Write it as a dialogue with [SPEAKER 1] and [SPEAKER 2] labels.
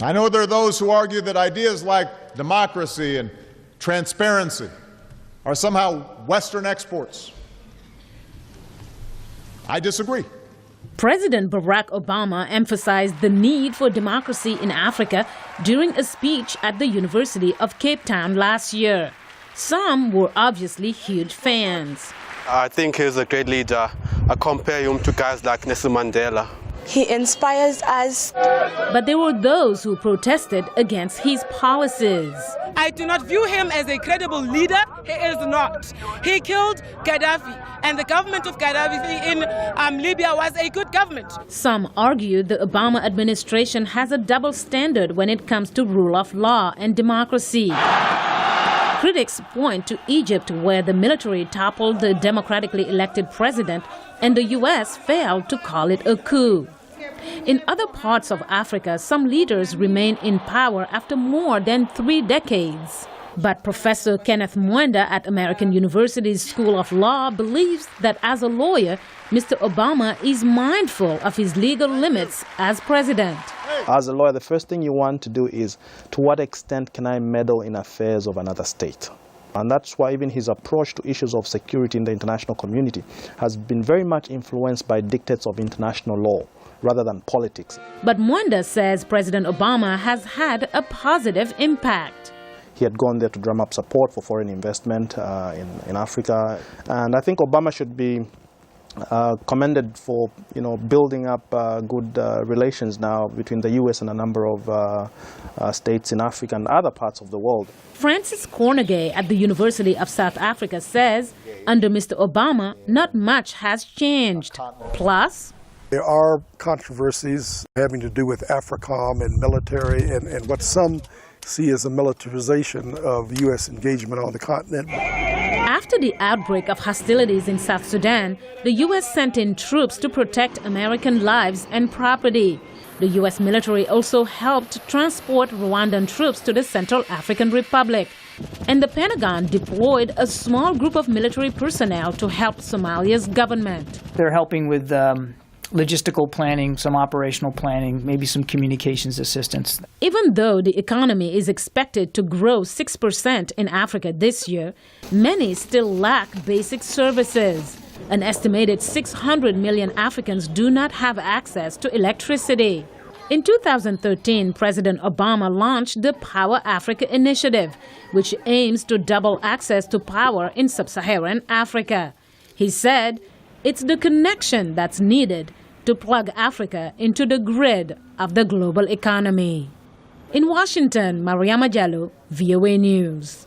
[SPEAKER 1] I know there are those who argue that ideas like democracy and transparency are somehow Western exports. I disagree.
[SPEAKER 2] President Barack Obama emphasized the need for democracy in Africa during a speech at the University of Cape Town last year. Some were obviously huge fans.
[SPEAKER 3] I think he's a great leader. I compare him to guys like Nelson Mandela.
[SPEAKER 4] He inspires us.
[SPEAKER 2] But there were those who protested against his policies.
[SPEAKER 5] I do not view him as a credible leader. He is not. He killed Gaddafi, and the government of Gaddafi in Libya was a good government.
[SPEAKER 2] Some argue the Obama administration has a double standard when it comes to rule of law and democracy. Critics point to Egypt, where the military toppled the democratically elected president and the U.S. failed to call it a coup. In other parts of Africa, some leaders remain in power after more than 3 decades. But Professor Kenneth Mwenda at American University's School of Law believes that as a lawyer, Mr. Obama is mindful of his legal limits as president.
[SPEAKER 6] As a lawyer, the first thing you want to do is, to what extent can I meddle in affairs of another state? And that's why even his approach to issues of security in the international community has been very much influenced by dictates of international law rather than politics.
[SPEAKER 2] But Mwenda says President Obama has had a positive impact.
[SPEAKER 6] He had gone there to drum up support for foreign investment in Africa. And I think Obama should be commended for building up good relations now between the U.S. and a number of states in Africa and other parts of the world.
[SPEAKER 2] Francis Cornegay at the University of South Africa says under Mr. Obama, not much has changed. Plus,
[SPEAKER 7] there are controversies having to do with AFRICOM and military and what some see as a militarization of U.S. engagement on the continent.
[SPEAKER 2] After the outbreak of hostilities in South Sudan, the U.S. sent in troops to protect American lives and property. The U.S. military also helped transport Rwandan troops to the Central African Republic. And the Pentagon deployed a small group of military personnel to help Somalia's government.
[SPEAKER 8] They're helping with logistical planning, some operational planning, maybe some communications assistance.
[SPEAKER 2] Even though the economy is expected to grow 6% in Africa this year, many still lack basic services. An estimated 600 million Africans do not have access to electricity. In 2013, President Obama launched the Power Africa initiative, which aims to double access to power in sub-Saharan Africa. He said, it's the connection that's needed to plug Africa into the grid of the global economy. In Washington, Mariama Diallo, VOA News.